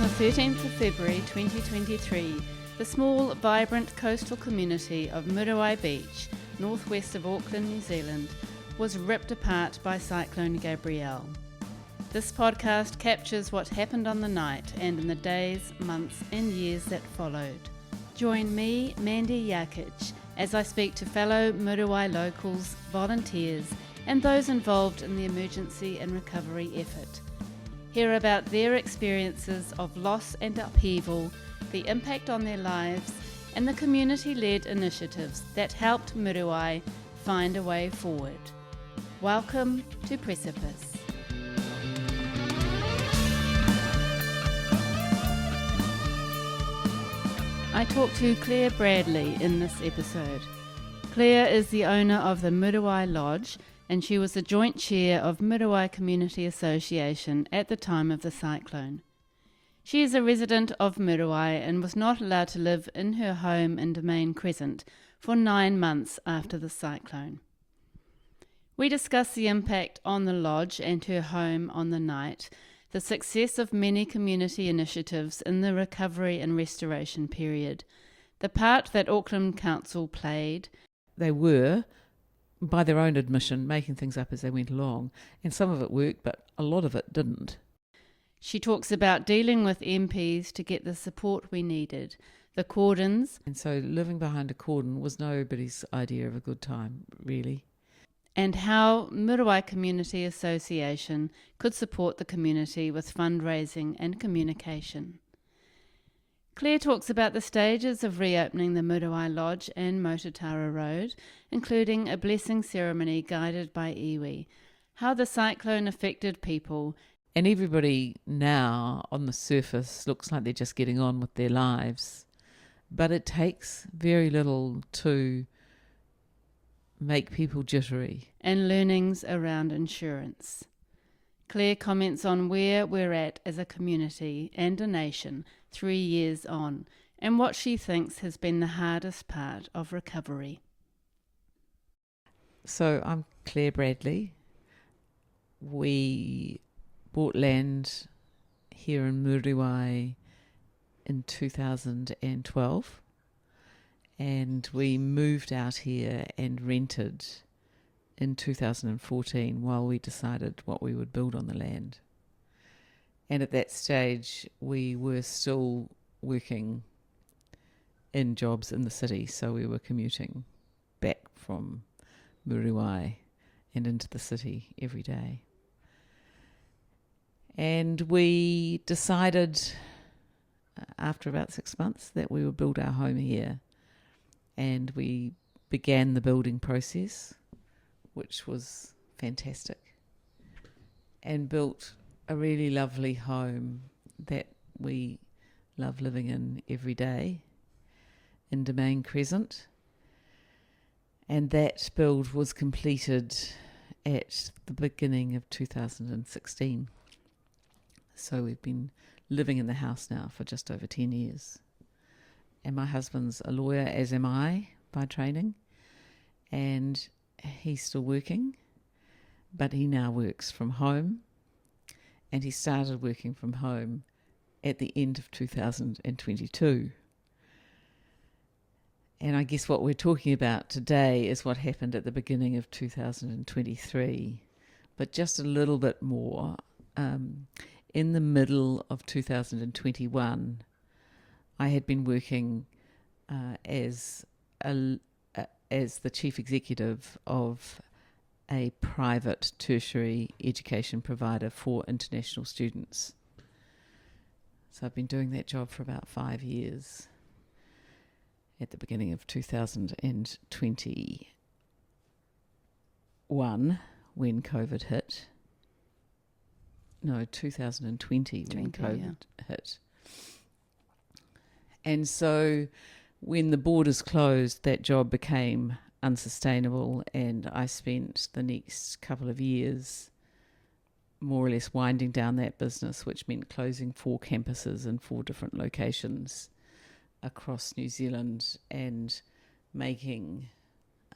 the 13th of February 2023, the small, vibrant coastal community of Muriwai Beach, northwest of Auckland, New Zealand, was ripped apart by Cyclone Gabrielle. This podcast captures what happened on the night and in the days, months and years that followed. Join me, Mandy Jakic, as I speak to fellow Muriwai locals, volunteers and those involved in the emergency and recovery effort. Hear about their experiences of loss and upheaval, the impact on their lives, and the community-led initiatives that helped Muriwai find a way forward. Welcome to Precipice. I talked to Clare Bradley in this episode. Clare is the owner of the Muriwai Lodge, and she was the joint chair of Muriwai Community Association at the time of the cyclone. She is a resident of Muriwai and was not allowed to live in her home in Domain Crescent for 9 months after the cyclone. We discuss the impact on the lodge and her home on the night, the success of many community initiatives in the recovery and restoration period, the part that Auckland Council played. They were, by their own admission, making things up as they went along, and some of it worked, but a lot of it didn't. She talks about dealing with MPs to get the support we needed, the cordons. And so living behind a cordon was nobody's idea of a good time, really. And how Muriwai Community Association could support the community with fundraising and communication. Clare talks about the stages of reopening the Muriwai Lodge and Motutara Road, including a blessing ceremony guided by iwi, how the cyclone affected people. And everybody now on the surface looks like they're just getting on with their lives, but it takes very little to make people jittery. And learnings around insurance. Clare comments on where we're at as a community and a nation 3 years on, and what she thinks has been the hardest part of recovery. So I'm Clare Bradley. We bought land here in Muriwai in 2012. And we moved out here and rented in 2014 while we decided what we would build on the land. And at that stage, we were still working in jobs in the city, so we were commuting back from Muriwai and into the city every day. And we decided after about 6 months that we would build our home here. And we began the building process, which was fantastic, and built a really lovely home that we love living in every day in Domain Crescent. And that build was completed at the beginning of 2016. So we've been living in the house now for just over 10 years. And my husband's a lawyer, as am I, by training. And he's still working, but he now works from home. And he started working from home at the end of 2022. And I guess what we're talking about today is what happened at the beginning of 2023, but just a little bit more. In the middle of 2021, I had been working as the chief executive of a private tertiary education provider for international students. So I've been doing that job for about 5 years. At the beginning of 2021, when COVID hit. No, 2020 when COVID hit. And so when the borders closed, that job became unsustainable, and I spent the next couple of years more or less winding down that business, which meant closing 4 campuses in 4 different locations across New Zealand and making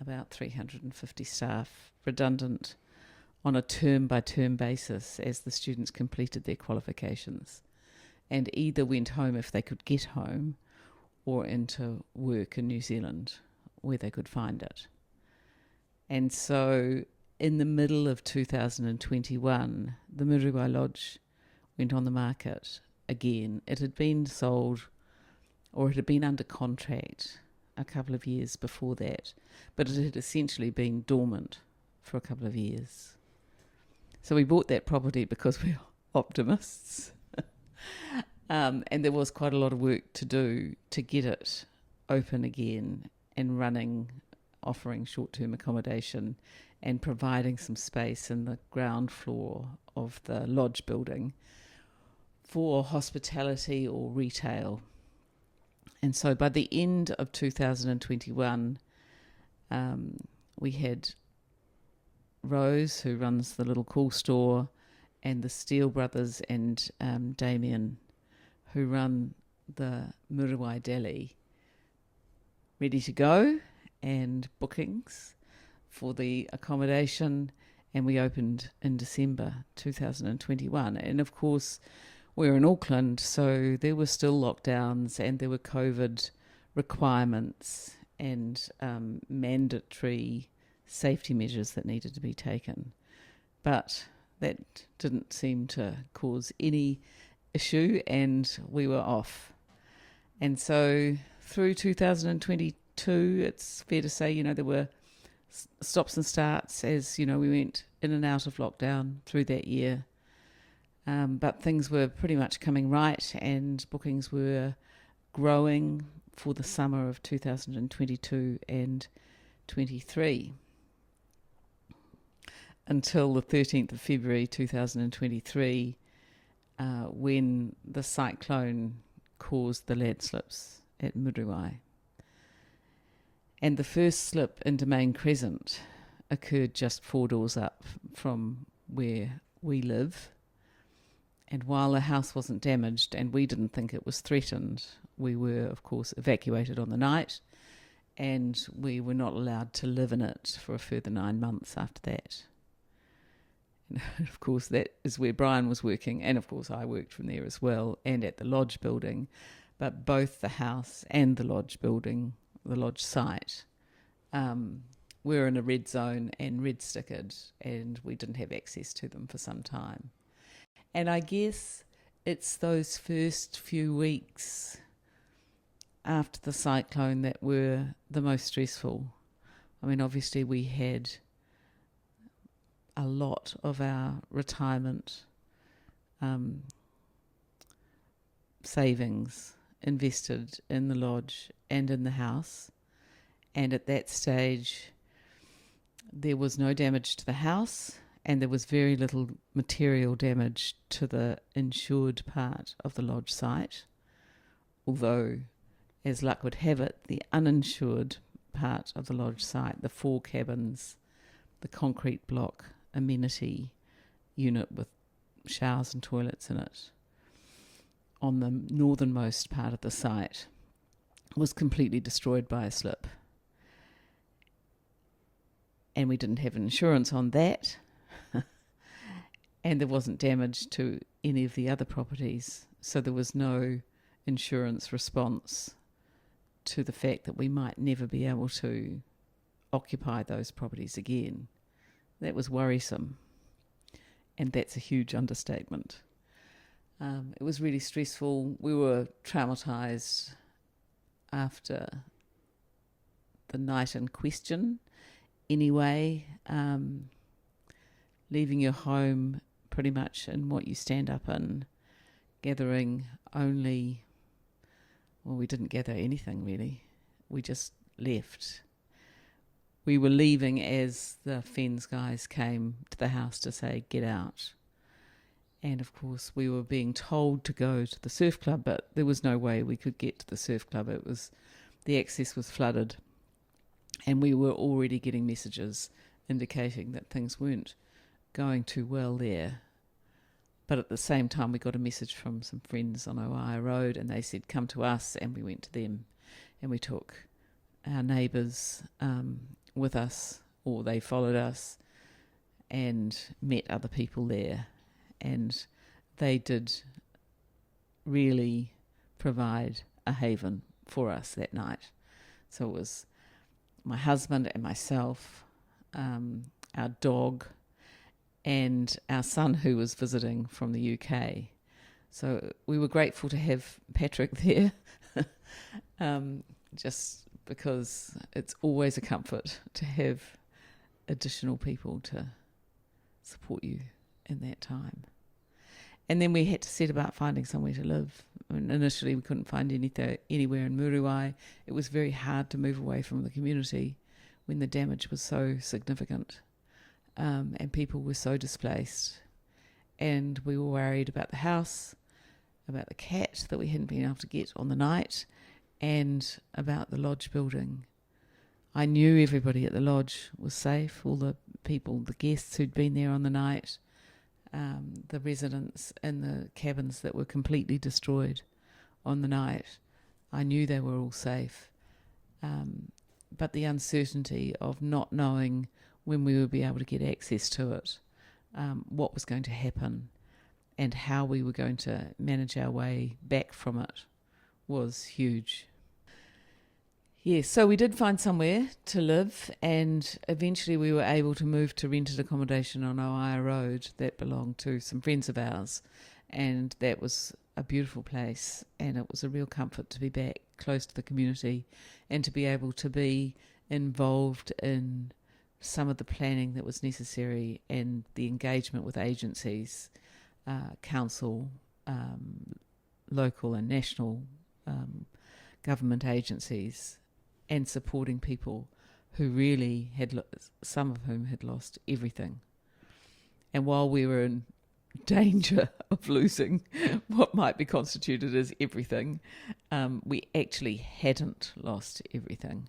about 350 staff redundant on a term-by-term basis as the students completed their qualifications. and either went home if they could get home or into work in New Zealand where they could find it. And so in the middle of 2021, the Muriwai Lodge went on the market again. It had been sold, or it had been under contract a couple of years before that, but it had essentially been dormant for a couple of years. So we bought that property because we're optimists. And there was quite a lot of work to do to get it open again and running, offering short-term accommodation and providing some space in the ground floor of the lodge building for hospitality or retail. And so by the end of 2021, we had Rose, who runs the little cool store, and the Steele brothers and Damien, who run the Muriwai Deli, ready to go, and bookings for the accommodation, and we opened in December 2021. And of course, we're in Auckland, so there were still lockdowns and there were COVID requirements and mandatory safety measures that needed to be taken. But that didn't seem to cause any issue, and we were off. And so through 2022, it's fair to say, there were stops and starts as, we went in and out of lockdown through that year. But things were pretty much coming right, and bookings were growing for the summer of 2022 and 23. Until the 13th of February 2023, when the cyclone caused the landslips at Muriwai. And the first slip in Domain Crescent occurred just 4 doors up from where we live. And while the house wasn't damaged and we didn't think it was threatened, we were, of course, evacuated on the night, and we were not allowed to live in it for a further 9 months after that. And of course, that is where Brian was working, and of course I worked from there as well, and at the lodge building. But both the house and the lodge building, the lodge site, were in a red zone and red stickered, and we didn't have access to them for some time. And I guess it's those first few weeks after the cyclone that were the most stressful. I mean, obviously we had a lot of our retirement savings invested in the lodge and in the house. And at that stage, there was no damage to the house, and there was very little material damage to the insured part of the lodge site. Although, as luck would have it, the uninsured part of the lodge site, the 4 cabins, the concrete block amenity unit with showers and toilets in it, on the northernmost part of the site, was completely destroyed by a slip. And we didn't have insurance on that. And there wasn't damage to any of the other properties. So there was no insurance response to the fact that we might never be able to occupy those properties again. That was worrisome. And that's a huge understatement. It was really stressful. We were traumatised after the night in question. Anyway, leaving your home pretty much in what you stand up in, gathering only, well, we didn't gather anything really. We just left. We were leaving as the Fens guys came to the house to say, get out. And of course we were being told to go to the surf club, but there was no way we could get to the surf club. The access was flooded, and we were already getting messages indicating that things weren't going too well there. But at the same time, we got a message from some friends on Oaia Road, and they said, come to us, and we went to them. And we took our neighbours with us, or they followed us, and met other people there. And they did really provide a haven for us that night. So it was my husband and myself, our dog, and our son who was visiting from the UK. So we were grateful to have Patrick there, just because it's always a comfort to have additional people to support you in that time. And then we had to set about finding somewhere to live. I mean, initially, we couldn't find anything anywhere in Muriwai. It was very hard to move away from the community when the damage was so significant, and people were so displaced. And we were worried about the house, about the cat that we hadn't been able to get on the night, and about the lodge building. I knew everybody at the lodge was safe, all the people, the guests who'd been there on the night, the residents in the cabins that were completely destroyed on the night. I knew they were all safe. But the uncertainty of not knowing when we would be able to get access to it, what was going to happen, and how we were going to manage our way back from it was huge. Yes, so we did find somewhere to live, and eventually we were able to move to rented accommodation on Auaia Road that belonged to some friends of ours, and that was a beautiful place, and it was a real comfort to be back close to the community and to be able to be involved in some of the planning that was necessary and the engagement with agencies, council, local and national government agencies, and supporting people who really had, some of whom had lost everything. And while we were in danger of losing what might be constituted as everything, we actually hadn't lost everything.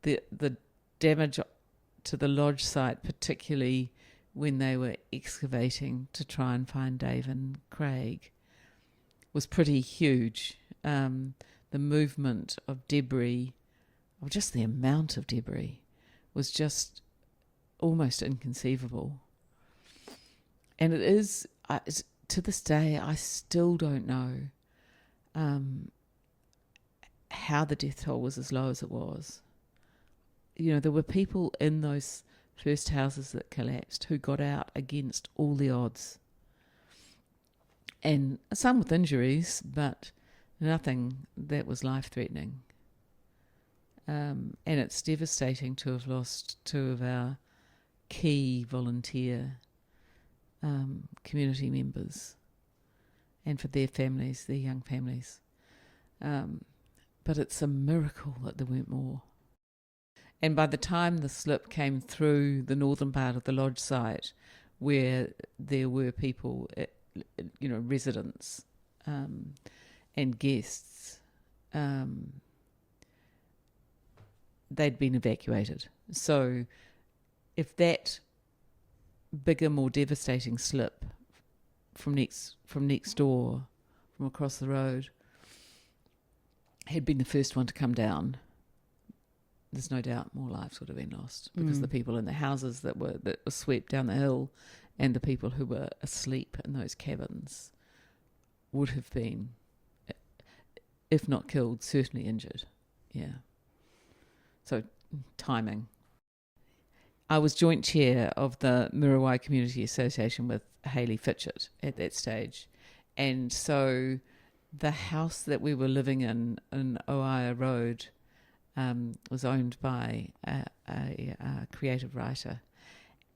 The damage to the lodge site, particularly when they were excavating to try and find Dave and Craig, was pretty huge. The movement of debris, or just the amount of debris, was just almost inconceivable. And it is, to this day, I still don't know how the death toll was as low as it was. You know, there were people in those first houses that collapsed who got out against all the odds. And some with injuries, but nothing that was life-threatening. And it's devastating to have lost two of our key volunteer community members, and for their families, their young families. But it's a miracle that there weren't more. And by the time the slip came through the northern part of the lodge site, where there were people, residents and guests, they'd been evacuated. So if that bigger, more devastating slip from next door, from across the road, had been the first one to come down, there's no doubt more lives would have been lost, because the people in the houses that were swept down the hill and the people who were asleep in those cabins would have been, if not killed, certainly injured. Yeah. So timing. I was joint chair of the Muriwai Community Association with Hayley Fitchett at that stage. And so the house that we were living in Auaia Road, was owned by a creative writer.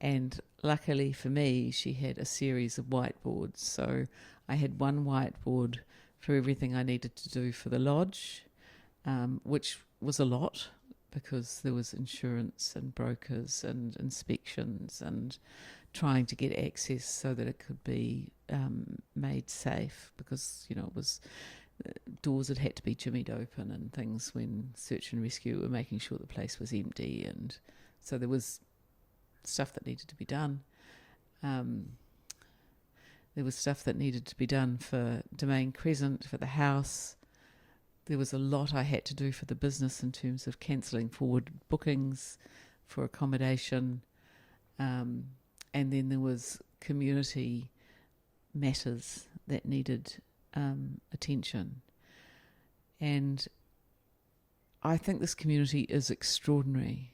And luckily for me, she had a series of whiteboards. So I had one whiteboard for everything I needed to do for the lodge, which was a lot, because there was insurance and brokers and inspections and trying to get access so that it could be made safe, because, it was doors that had to be jimmied open and things when search and rescue were making sure the place was empty. And so there was stuff that needed to be done. There was stuff that needed to be done for Domain Crescent, for the house. There was a lot I had to do for the business in terms of cancelling forward bookings for accommodation. And then there was community matters that needed attention. And I think this community is extraordinary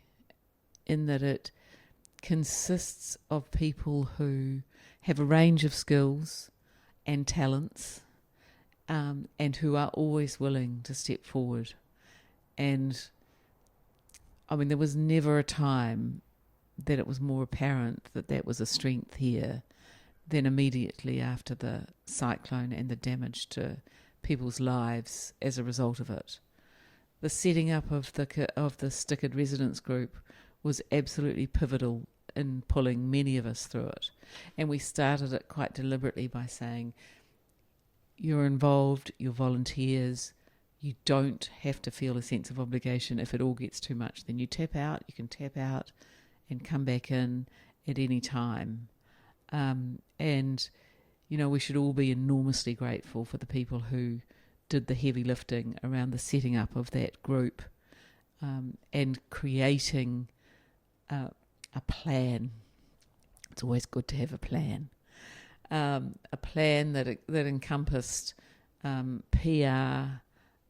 in that it consists of people who have a range of skills and talents, and who are always willing to step forward. And I mean, there was never a time that it was more apparent that that was a strength here than immediately after the cyclone and the damage to people's lives as a result of it. The setting up of the stickered residence group was absolutely pivotal in pulling many of us through it. And we started it quite deliberately by saying, you're involved, you're volunteers, you don't have to feel a sense of obligation. If it all gets too much, then you tap out, you can tap out and come back in at any time. And, you know, we should all be enormously grateful for the people who did the heavy lifting around the setting up of that group, and creating a plan. It's always good to have a plan. A plan that encompassed PR,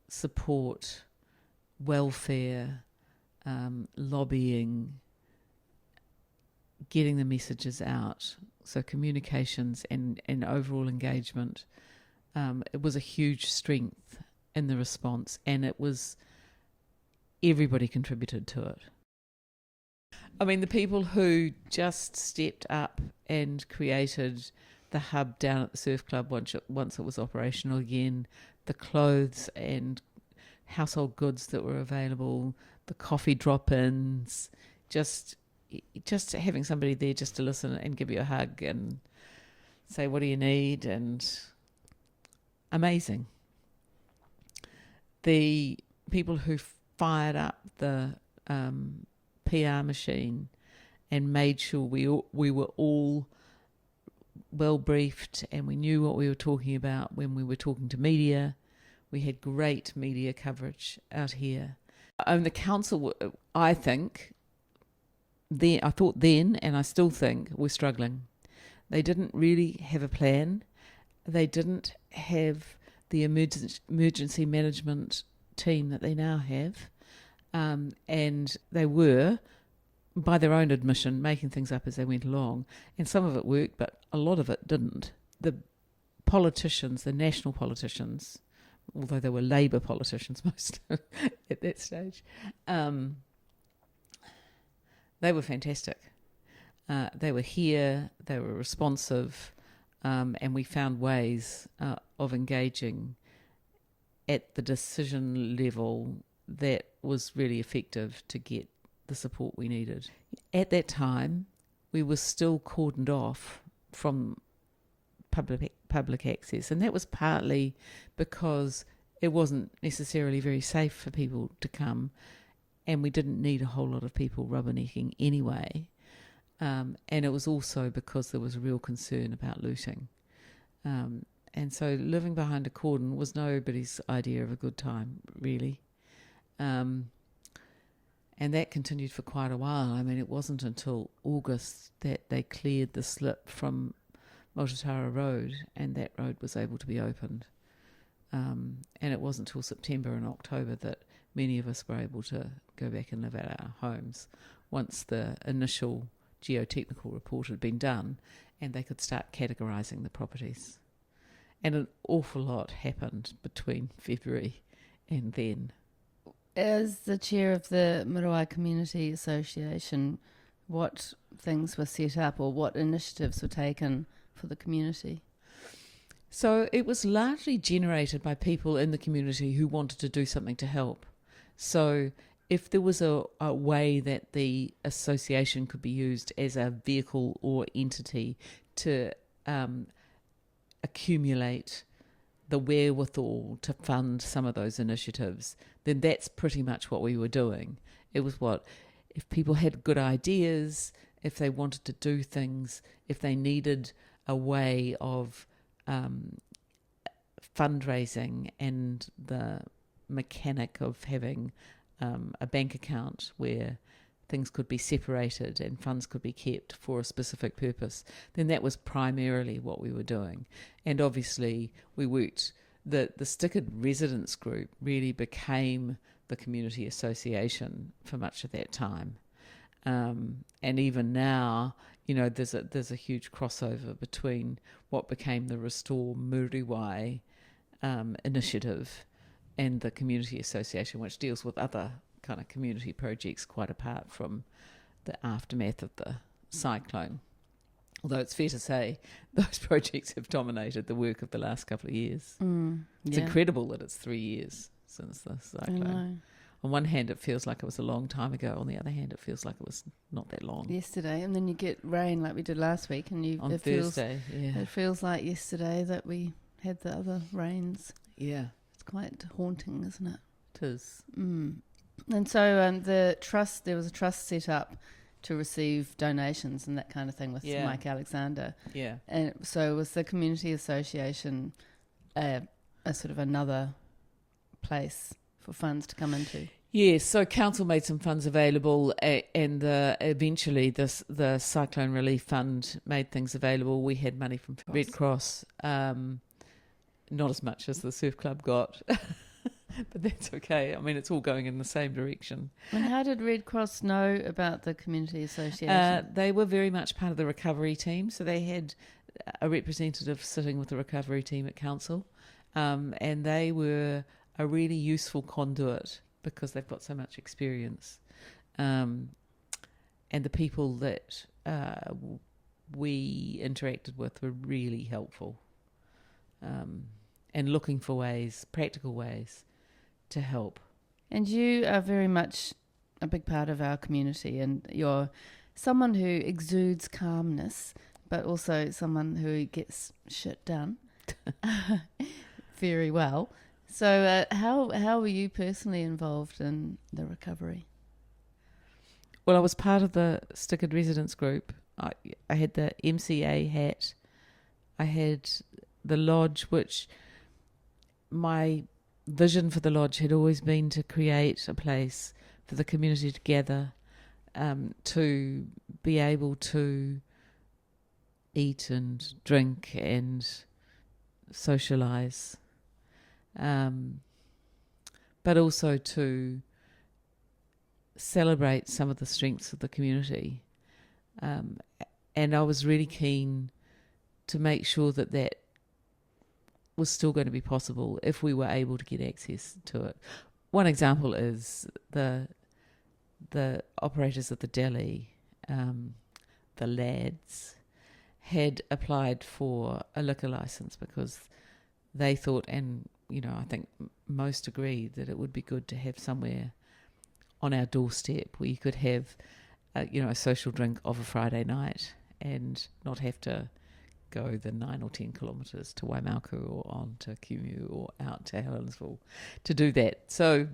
support, welfare, lobbying, getting the messages out. So communications and overall engagement. It was a huge strength in the response, and everybody contributed to it. I mean, the people who just stepped up and created the hub down at the surf club once it was operational again, the clothes and household goods that were available, the coffee drop-ins, just having somebody there just to listen and give you a hug and say, what do you need? And amazing. The people who fired up the PR machine and made sure we were all well briefed and we knew what we were talking about when we were talking to media. We had great media coverage out here. The council, I thought then, and I still think, we're struggling. They didn't really have a plan. They didn't have the emergency management team that they now have. And they were, by their own admission, making things up as they went along. And some of it worked, but a lot of it didn't. The politicians, the national politicians, although they were Labour politicians most at that stage, they were fantastic. They were here, they were responsive, and we found ways of engaging at the decision level that was really effective to get the support we needed. At that time, we were still cordoned off from public access, and that was partly because it wasn't necessarily very safe for people to come, and we didn't need a whole lot of people rubbernecking anyway. And it was also because there was a real concern about looting. And so living behind a cordon was nobody's idea of a good time, really. And that continued for quite a while. I mean, it wasn't until August that they cleared the slip from Motutara Road, and that road was able to be opened. And it wasn't until September and October that many of us were able to go back and live at our homes once the initial geotechnical report had been done and they could start categorising the properties. And an awful lot happened between February and then. As the chair of the Muriwai Community Association, what things were set up or what initiatives were taken for the community? So it was largely generated by people in the community who wanted to do something to help. So if there was a way that the association could be used as a vehicle or entity to accumulate the wherewithal to fund some of those initiatives, then that's pretty much what we were doing. It was if people had good ideas, if they wanted to do things, if they needed a way of fundraising and the mechanic of having a bank account where things could be separated and funds could be kept for a specific purpose, then that was primarily what we were doing. And obviously we worked, the Stickered Residents Group really became the community association for much of that time. And even now, there's a huge crossover between what became the Restore Muriwai initiative and the community association, which deals with other kind of community projects quite apart from the aftermath of the cyclone. Although it's fair to say those projects have dominated the work of the last couple of years. It's incredible that it's 3 years since the cyclone. I know. On one hand, it feels like it was a long time ago. On the other hand, it feels like it was not that long. Yesterday, and then you get rain like we did last week, and on Thursday. It feels like yesterday that we had the other rains. Yeah, it's quite haunting, isn't it? It is. And so there was a trust set up to receive donations and that kind of thing with Mike Alexander. Yeah. And so was the community association a sort of another place for funds to come into? Yes, so council made some funds available, and eventually the Cyclone Relief Fund made things available. We had money from Red Cross, not as much as the Surf Club got, but that's okay. I mean, it's all going in the same direction. And how did Red Cross know about the community association? They were very much part of the recovery team, so they had a representative sitting with the recovery team at council, and they were a really useful conduit because they've got so much experience. And the people that we interacted with were really helpful, and looking for ways, practical ways to help. And you are very much a big part of our community, and you're someone who exudes calmness, but also someone who gets shit done very well. So how were you personally involved in the recovery? Well, I was part of the Stickered Residents Group. I had the MCA hat. I had the lodge, which my vision for the lodge had always been to create a place for the community to gather, to be able to eat and drink and socialise. But also to celebrate some of the strengths of the community. And I was really keen to make sure that was still going to be possible if we were able to get access to it. One example is the operators of the deli, the lads, had applied for a liquor licence because they thought, and I think most agree, that it would be good to have somewhere on our doorstep where you could have, a social drink of a Friday night and not have to go the 9 or 10 kilometres to Waimaku or on to Kimu or out to Helensville to do that. So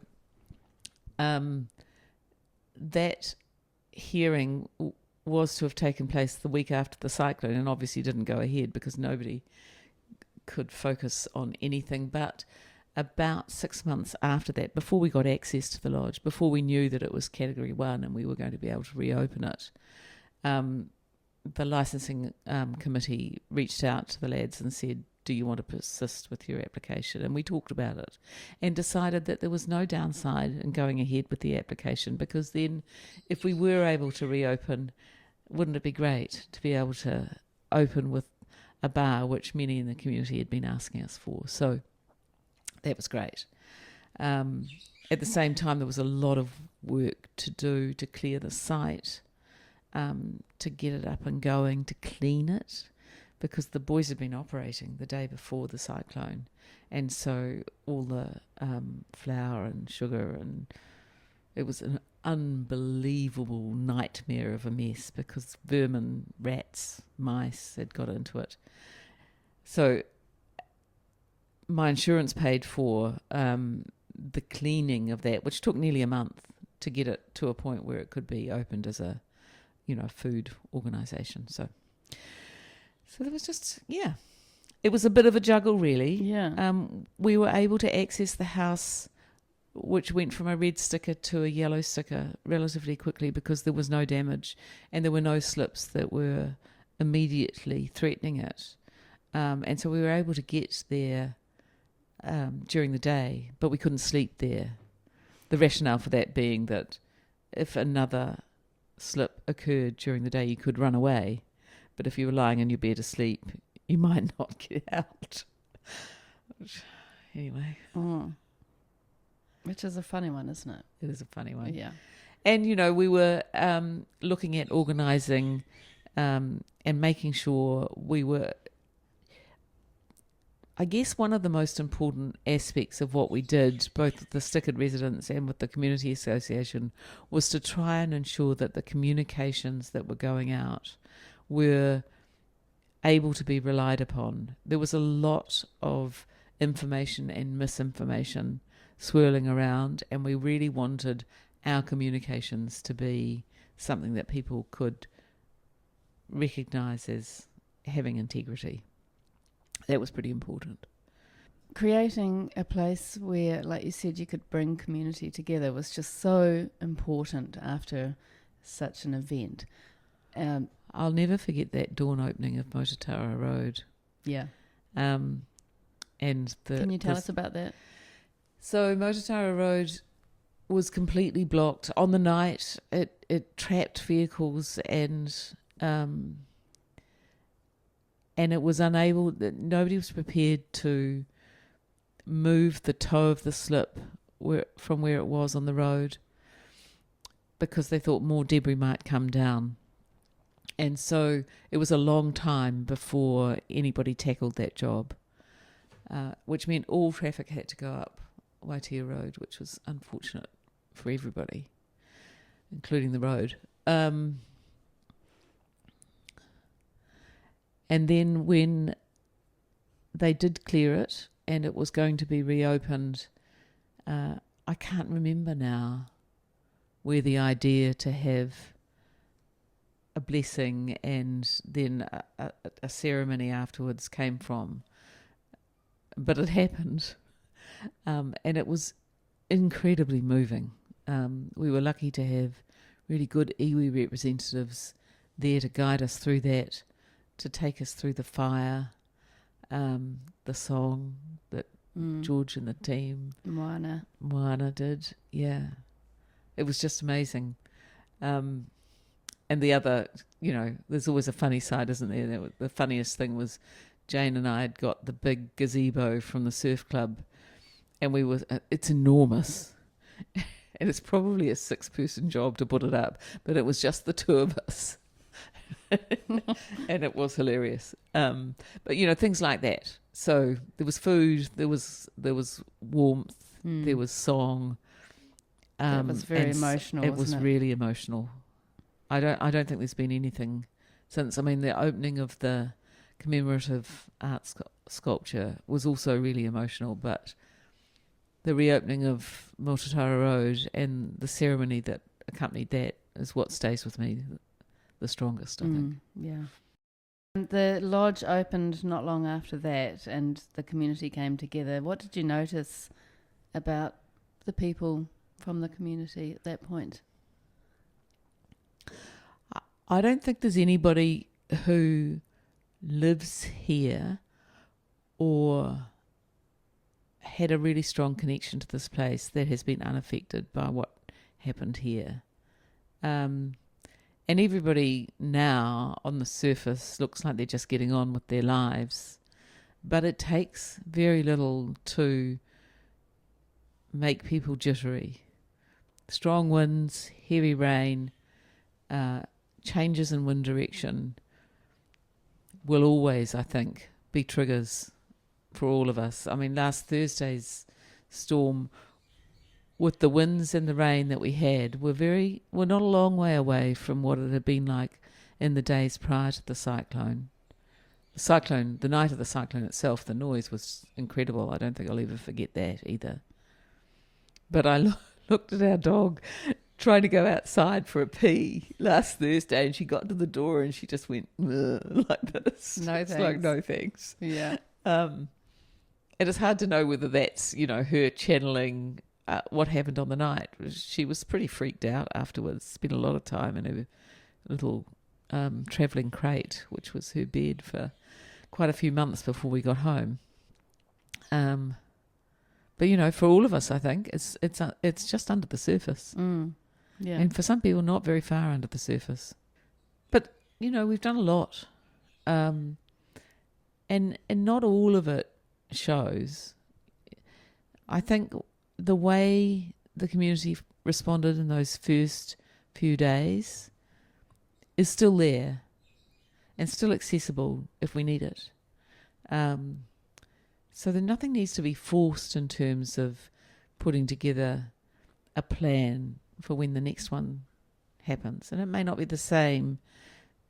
that hearing was to have taken place the week after the cyclone, and obviously didn't go ahead because nobody could focus on anything. But about 6 months after that, before we got access to the lodge, before we knew that it was Category 1 and we were going to be able to reopen it, the licensing committee reached out to the lads and said, do you want to persist with your application? And we talked about it and decided that there was no downside in going ahead with the application, because then if we were able to reopen, wouldn't it be great to be able to open with a bar, which many in the community had been asking us for. So that was great. At the same time, there was a lot of work to do to clear the site, to get it up and going, to clean it, because the boys had been operating the day before the cyclone, and so all the flour and sugar, and it was an unbelievable nightmare of a mess because vermin, rats, mice had got into it. So my insurance paid for the cleaning of that, which took nearly a month to get it to a point where it could be opened as a food organisation. So there was just, it was a bit of a juggle, really. Yeah. We were able to access the house which went from a red sticker to a yellow sticker relatively quickly because there was no damage and there were no slips that were immediately threatening it. And so we were able to get there during the day, but we couldn't sleep there. The rationale for that being that if another slip occurred during the day, you could run away. But if you were lying in your bed asleep, you might not get out. Anyway. Mm. Which is a funny one, isn't it? It is a funny one. Yeah. And, we were looking at organising and making sure we were... I guess one of the most important aspects of what we did, both with the stickered residents and with the community association, was to try and ensure that the communications that were going out were able to be relied upon. There was a lot of information and misinformation swirling around, and we really wanted our communications to be something that people could recognise as having integrity. That was pretty important. Creating a place where, like you said, you could bring community together was just so important after such an event. I'll never forget that dawn opening of Motutara Road. Yeah. And Can you tell us about that? So Motutara Road was completely blocked on the night. It trapped vehicles and it was unable. Nobody was prepared to move the toe of the slip from where it was on the road because they thought more debris might come down. And so it was a long time before anybody tackled that job, which meant all traffic had to go up Waitea Road, which was unfortunate for everybody, including the road. And then when they did clear it and it was going to be reopened, I can't remember now where the idea to have a blessing and then a ceremony afterwards came from. But it happened. And it was incredibly moving. We were lucky to have really good iwi representatives there to guide us through that, to take us through the fire, the song that George and the team, Moana did. Yeah, it was just amazing. And the other, there's always a funny side, isn't there? The funniest thing was Jane and I had got the big gazebo from the surf club, and it's enormous. And it's probably a 6-person job to put it up, but it was just the two of us. And it was hilarious. But things like that. So there was food, there was warmth, there was song. It was very emotional. It was really emotional. I don't think there's been anything since. I mean, the opening of the commemorative art sculpture was also really emotional, but the reopening of Motutara Road and the ceremony that accompanied that is what stays with me the strongest, I think. Yeah. And the lodge opened not long after that and the community came together. What did you notice about the people from the community at that point? I don't think there's anybody who lives here or had a really strong connection to this place that has been unaffected by what happened here. And everybody now on the surface looks like they're just getting on with their lives. But it takes very little to make people jittery. Strong winds, heavy rain, changes in wind direction will always, I think, be triggers for all of us. I mean, last Thursday's storm, with the winds and the rain that we had, we're not a long way away from what it had been like in the days prior to the cyclone. The night of the cyclone itself, the noise was incredible. I don't think I'll ever forget that either. But I looked at our dog trying to go outside for a pee last Thursday, and she got to the door and she just went like this. No thanks. It's like, no thanks. Yeah. And it's hard to know whether that's, her channeling what happened on the night. She was pretty freaked out afterwards. Spent a lot of time in her little travelling crate, which was her bed, for quite a few months before we got home. But you know, for all of us, I think it's just under the surface. Yeah. And for some people, not very far under the surface. But you know, we've done a lot, and not all of it shows. I think the way the community responded in those first few days is still there and still accessible if we need it. So that nothing needs to be forced in terms of putting together a plan for when the next one happens. And it may not be the same,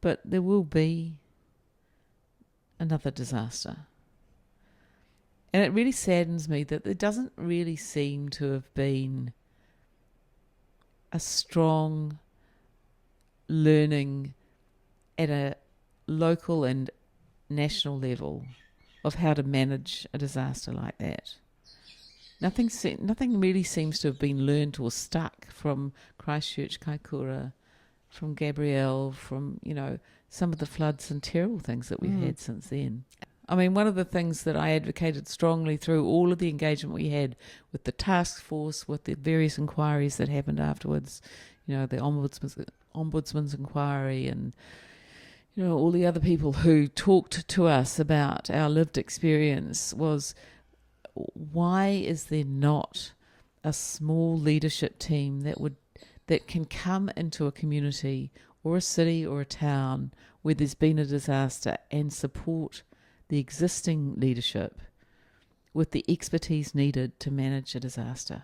but there will be another disaster. And it really saddens me that there doesn't really seem to have been a strong learning at a local and national level of how to manage a disaster like that. Nothing really seems to have been learned or stuck from Christchurch, Kaikoura, from Gabrielle, from, you know, some of the floods and terrible things that we've had since then. I mean, one of the things that I advocated strongly through all of the engagement we had with the task force, with the various inquiries that happened afterwards, you know, the Ombudsman's inquiry and, you know, all the other people who talked to us about our lived experience, was why is there not a small leadership team that can come into a community or a city or a town where there's been a disaster and support the existing leadership with the expertise needed to manage a disaster,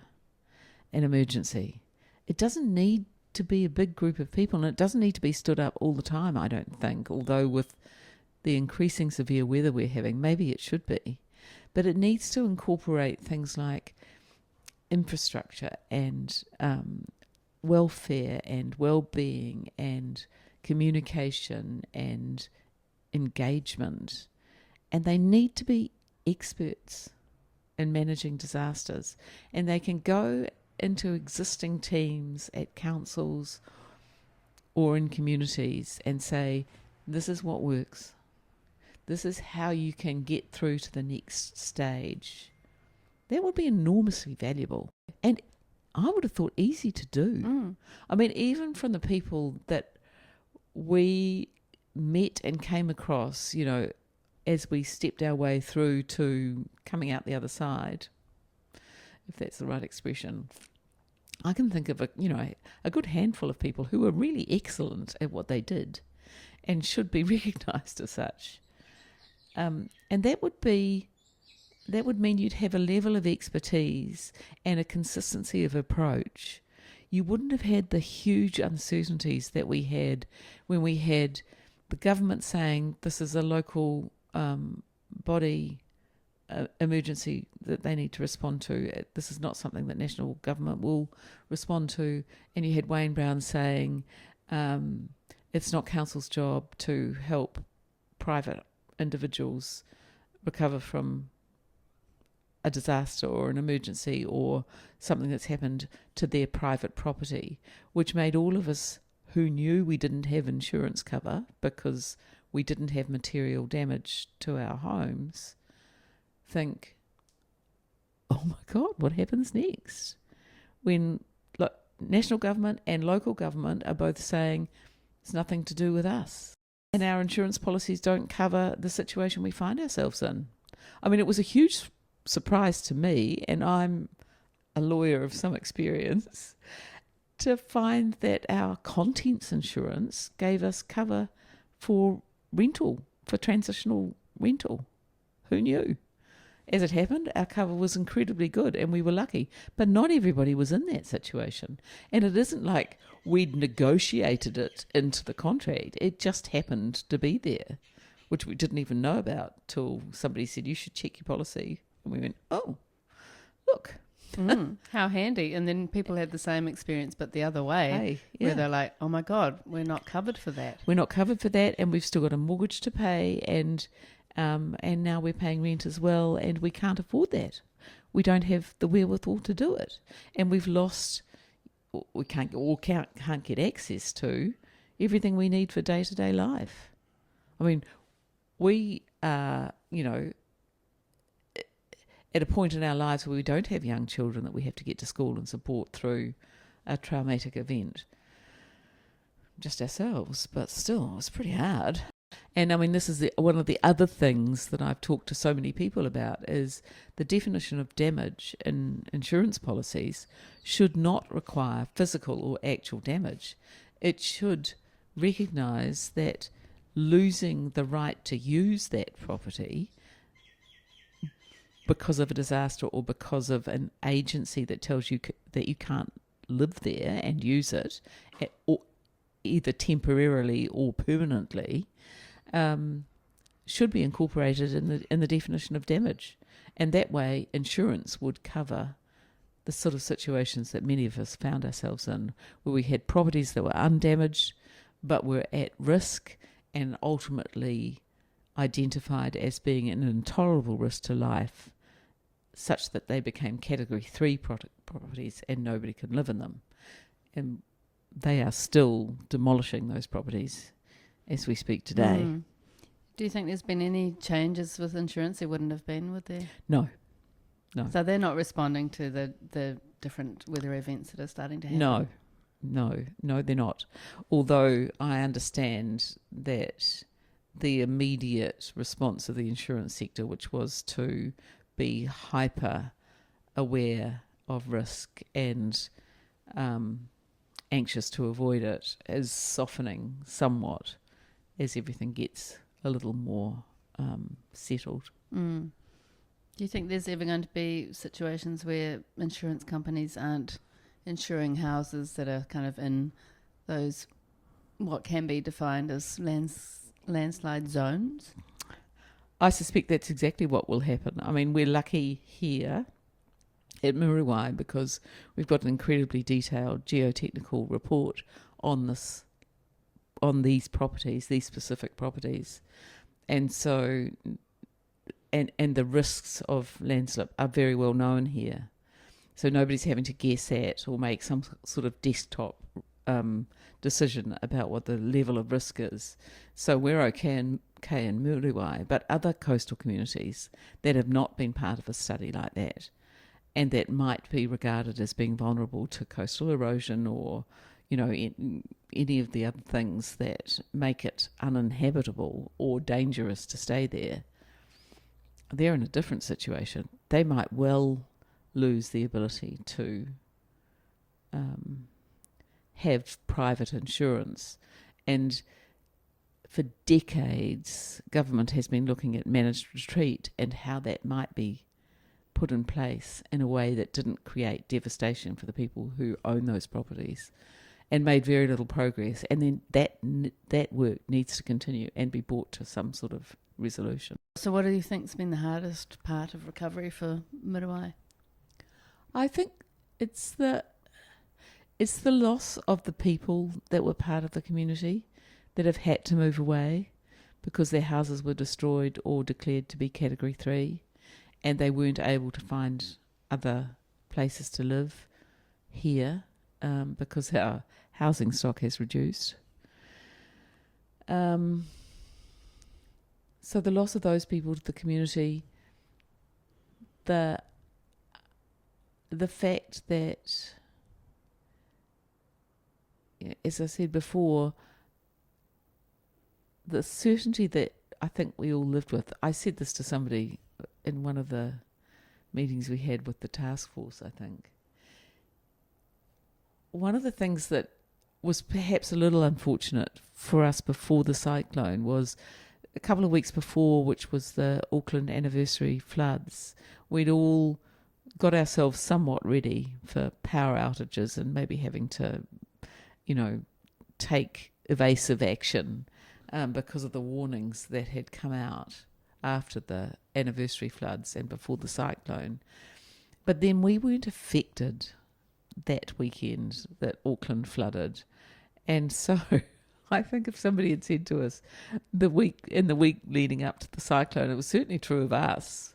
an emergency. It doesn't need to be a big group of people, and it doesn't need to be stood up all the time, I don't think, although with the increasing severe weather we're having, maybe it should be. But it needs to incorporate things like infrastructure and welfare and well-being and communication and engagement. And they need to be experts in managing disasters. And they can go into existing teams at councils or in communities and say, this is what works. This is how you can get through to the next stage. That would be enormously valuable. And I would have thought easy to do. I mean, even from the people that we met and came across, you know, as we stepped our way through to coming out the other side, if that's the right expression, I can think of a good handful of people who were really excellent at what they did and should be recognised as such. And that would mean you'd have a level of expertise and a consistency of approach. You wouldn't have had the huge uncertainties that we had when we had the government saying this is a local body emergency that they need to respond to. This is not something that national government will respond to. And you had Wayne Brown saying it's not council's job to help private individuals recover from a disaster or an emergency or something that's happened to their private property, which made all of us who knew we didn't have insurance cover because we didn't have material damage to our homes think, oh my God, what happens next? When national government and local government are both saying it's nothing to do with us. And our insurance policies don't cover the situation we find ourselves in. I mean, it was a huge surprise to me, and I'm a lawyer of some experience, to find that our contents insurance gave us cover for rental, for transitional rental. Who knew? As it happened, our cover was incredibly good and we were lucky. But not everybody was in that situation. And it isn't like we'd negotiated it into the contract. It just happened to be there, which we didn't even know about till somebody said, you should check your policy. And we went, oh, look. How handy. And then people had the same experience but the other way, Hey, yeah. where they're like, oh my God, we're not covered for that. We're not covered for that, and we've still got a mortgage to pay, and now we're paying rent as well, and we can't afford that. we don't have the wherewithal to do it. And we can't get access to everything we need for day-to-day life. I mean, we are, at a point in our lives where we don't have young children that we have to get to school and support through a traumatic event. Just ourselves, but still, it's pretty hard. And I mean, this is one of the other things that I've talked to so many people about is the definition of damage in insurance policies should not require physical or actual damage. It should recognise that losing the right to use that property because of a disaster or because of an agency that tells you that you can't live there and use it, or either temporarily or permanently, should be incorporated in the definition of damage. And that way insurance would cover the sort of situations that many of us found ourselves in, where we had properties that were undamaged but were at risk and ultimately identified as being an intolerable risk to life, such that they became Category 3 properties and nobody can live in them. And they are still demolishing those properties as we speak today. Mm. Do you think there's been any changes with insurance? There wouldn't have been, would there? No. So they're not responding to the different weather events that are starting to happen? No, they're not. Although I understand that the immediate response of the insurance sector, which was to be hyper aware of risk and anxious to avoid it, is softening somewhat as everything gets a little more settled. Mm. Do you think there's ever going to be situations where insurance companies aren't insuring houses that are kind of in those what can be defined as landslide zones? I suspect that's exactly what will happen. I mean, we're lucky here at Muriwai because we've got an incredibly detailed geotechnical report on these properties, these specific properties. And so, and the risks of landslip are very well known here. So nobody's having to guess at or make some sort of desktop decision about what the level of risk is. So we're okay in Muriwai, but other coastal communities that have not been part of a study like that and that might be regarded as being vulnerable to coastal erosion or, any of the other things that make it uninhabitable or dangerous to stay there, they're in a different situation. They might well lose the ability to have private insurance. And for decades, government has been looking at managed retreat and how that might be put in place in a way that didn't create devastation for the people who own those properties, and made very little progress. And then that work needs to continue and be brought to some sort of resolution. So what do you think's been the hardest part of recovery for Muriwai? I think it's the loss of the people that were part of the community that have had to move away because their houses were destroyed or declared to be Category 3 and they weren't able to find other places to live here because our housing stock has reduced. So the loss of those people to the community, the fact that, as I said before, the certainty that I think we all lived with. I said this to somebody in one of the meetings we had with the task force, I think. One of the things that was perhaps a little unfortunate for us before the cyclone was a couple of weeks before, which was the Auckland anniversary floods. We'd all got ourselves somewhat ready for power outages and maybe having to, take evasive action because of the warnings that had come out after the anniversary floods and before the cyclone. But then we weren't affected that weekend that Auckland flooded. And so I think if somebody had said to us the week leading up to the cyclone, it was certainly true of us,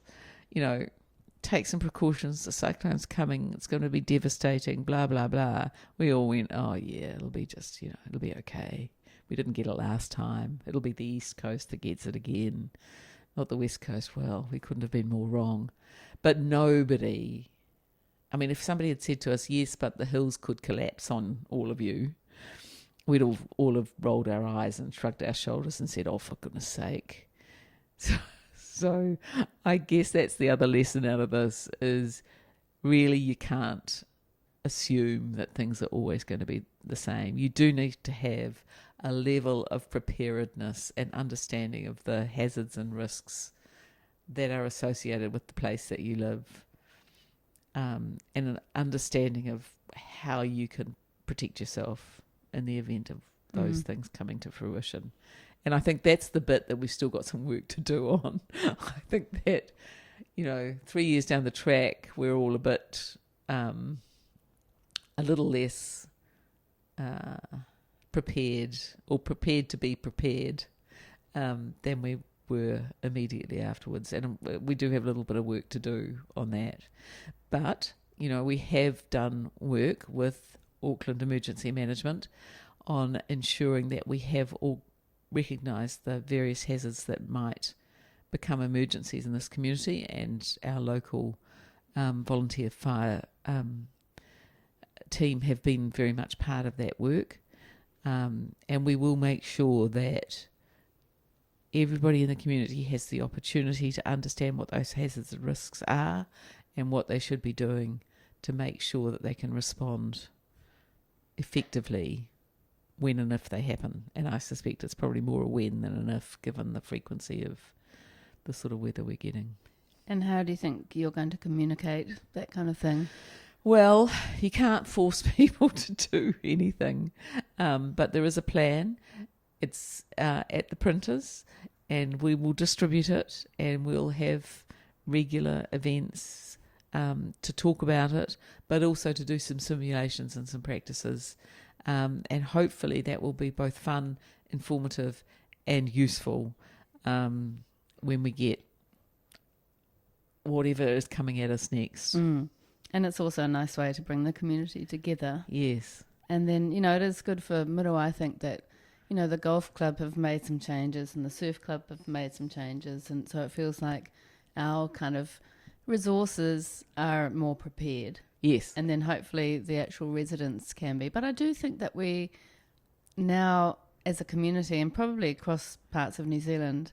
take some precautions. The cyclone's coming. It's going to be devastating, blah, blah, blah. We all went, oh, yeah, it'll be just, it'll be okay. We didn't get it last time. It'll be the East Coast that gets it again, not the West Coast. Well, we couldn't have been more wrong. But nobody, I mean, if somebody had said to us, yes, but the hills could collapse on all of you, we'd all have rolled our eyes and shrugged our shoulders and said, oh, for goodness sake. So I guess that's the other lesson out of this is really you can't assume that things are always going to be the same. You do need to have a level of preparedness and understanding of the hazards and risks that are associated with the place that you live, and an understanding of how you can protect yourself in the event of those things coming to fruition. And I think that's the bit that we've still got some work to do on. I think that, 3 years down the track, we're all a bit, a little less prepared or prepared to be prepared than we were immediately afterwards. And we do have a little bit of work to do on that. But, we have done work with Auckland Emergency Management on ensuring that we have all recognised the various hazards that might become emergencies in this community, and our local volunteer fire team have been very much part of that work, and we will make sure that everybody in the community has the opportunity to understand what those hazards and risks are and what they should be doing to make sure that they can respond effectively when and if they happen. And I suspect it's probably more a when than an if, given the frequency of the sort of weather we're getting. And how do you think you're going to communicate that kind of thing? Well, you can't force people to do anything, but there is a plan. It's at the printers, and we will distribute it, and we'll have regular events to talk about it, but also to do some simulations and some practices. And hopefully that will be both fun, informative, and useful when we get whatever is coming at us next. And it's also a nice way to bring the community together. Yes. And then, it is good for Muriwai, I think, that, the golf club have made some changes and the surf club have made some changes. And so it feels like our kind of resources are more prepared. Yes. And then hopefully the actual residents can be. But I do think that we now, as a community, and probably across parts of New Zealand,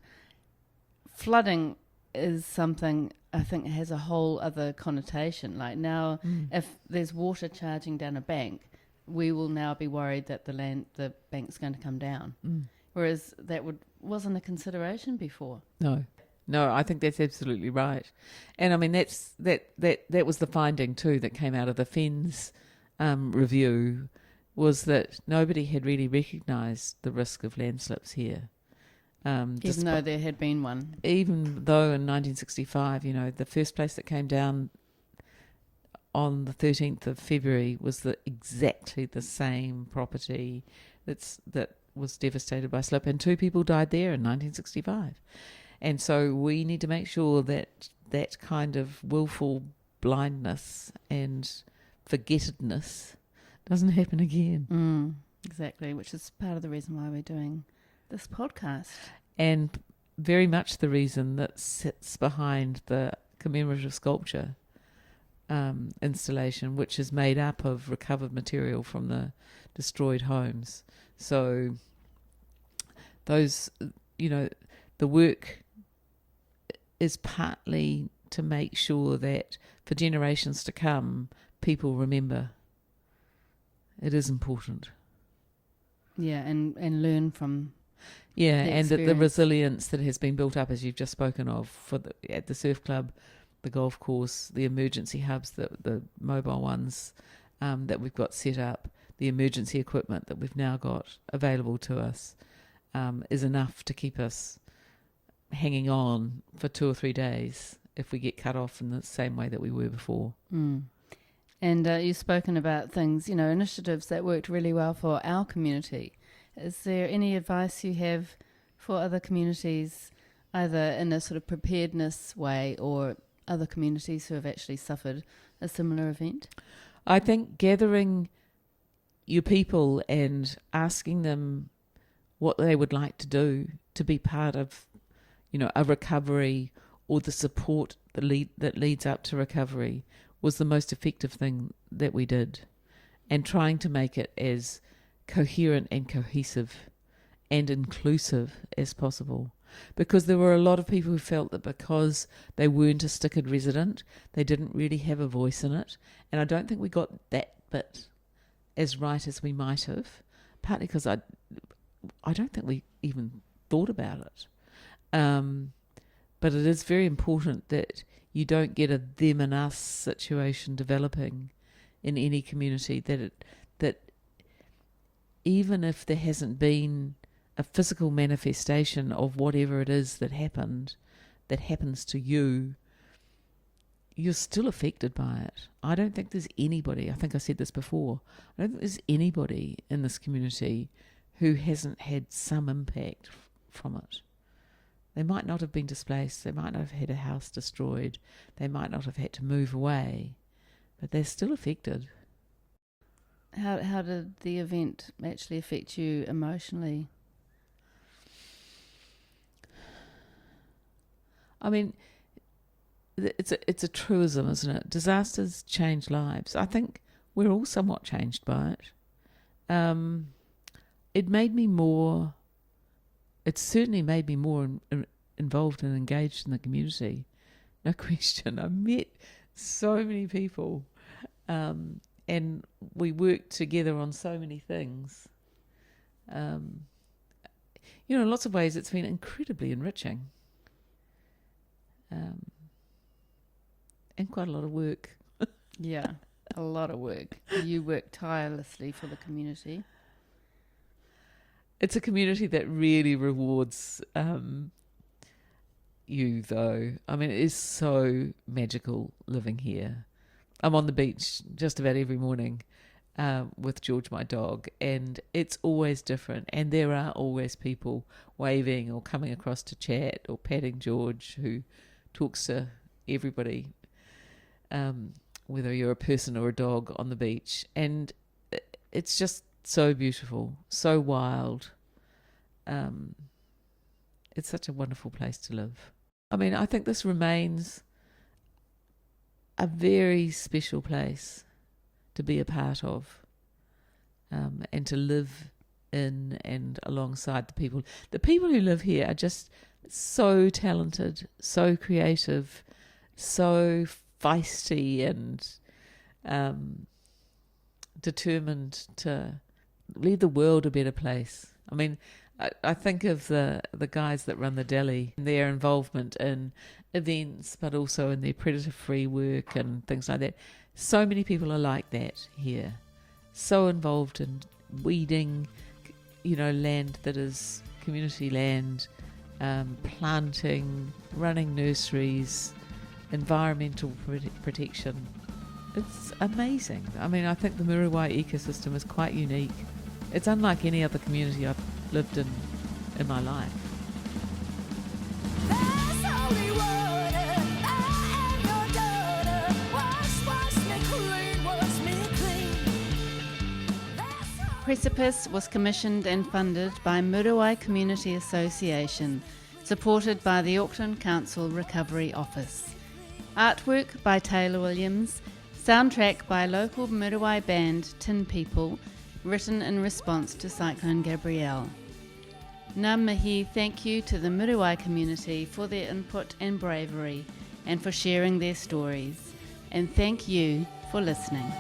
flooding is something I think has a whole other connotation. Like now, if there's water charging down a bank, we will now be worried that the bank's going to come down. Whereas that wasn't a consideration before. No, I think that's absolutely right. And I mean, that was the finding too that came out of the FENS review, was that nobody had really recognised the risk of landslips here. Even though there had been one. Even though in 1965, the first place that came down on the 13th of February was exactly the same property that was devastated by slip, and 2 people died there in 1965. And so we need to make sure that that kind of willful blindness and forgettedness doesn't happen again. Exactly, which is part of the reason why we're doing this podcast. And very much the reason that sits behind the commemorative sculpture installation, which is made up of recovered material from the destroyed homes. So those, the work is partly to make sure that for generations to come, people remember. It is important. Yeah, and learn from and that the resilience that has been built up, as you've just spoken of, at the surf club, the golf course, the emergency hubs, the mobile ones that we've got set up, the emergency equipment that we've now got available to us, is enough to keep us hanging on for 2 or 3 days if we get cut off in the same way that we were before. And you've spoken about things, initiatives that worked really well for our community. Is there any advice you have for other communities, either in a sort of preparedness way or other communities who have actually suffered a similar event? I think gathering your people and asking them what they would like to do to be part of, a recovery or the support that leads up to recovery was the most effective thing that we did. And trying to make it as coherent and cohesive and inclusive as possible. Because there were a lot of people who felt that because they weren't a stickered resident, they didn't really have a voice in it. And I don't think we got that bit as right as we might have, partly because I don't think we even thought about it. But it is very important that you don't get a them and us situation developing in any community, that even if there hasn't been a physical manifestation of whatever it is that happens to you, you're still affected by it. I don't think there's anybody, I think I said this before, I don't think there's anybody in this community who hasn't had some impact from it. They might not have been displaced, they might not have had a house destroyed, they might not have had to move away, but they're still affected. How did the event actually affect you emotionally? I mean, it's a truism, isn't it? Disasters change lives. I think we're all somewhat changed by it. It made me more. It certainly made me more involved and engaged in the community. No question. I met so many people, and we worked together on so many things. In lots of ways, it's been incredibly enriching. And quite a lot of work. Yeah, a lot of work. You work tirelessly for the community. It's a community that really rewards you, though. I mean, it is so magical living here. I'm on the beach just about every morning with George, my dog, and it's always different. And there are always people waving or coming across to chat or patting George, who talks to everybody, whether you're a person or a dog on the beach. And it's just so beautiful, so wild. It's such a wonderful place to live. I mean, I think this remains a very special place to be a part of, and to live in and alongside the people. The people who live here are just so talented, so creative, so feisty and determined to leave the world a better place. I mean, I think of the guys that run the deli, their involvement in events, but also in their predator-free work and things like that. So many people are like that here. So involved in weeding, land that is community land, planting, running nurseries, environmental protection. It's amazing. I mean, I think the Muriwai ecosystem is quite unique. It's unlike any other community I've lived in my life. Precipice was commissioned and funded by Muriwai Community Association, supported by the Auckland Council Recovery Office. Artwork by Taylor Williams, soundtrack by local Muriwai band Tin People, written in response to Cyclone Gabrielle. Ngā mihi, thank you to the Muriwai community for their input and bravery and for sharing their stories. And thank you for listening.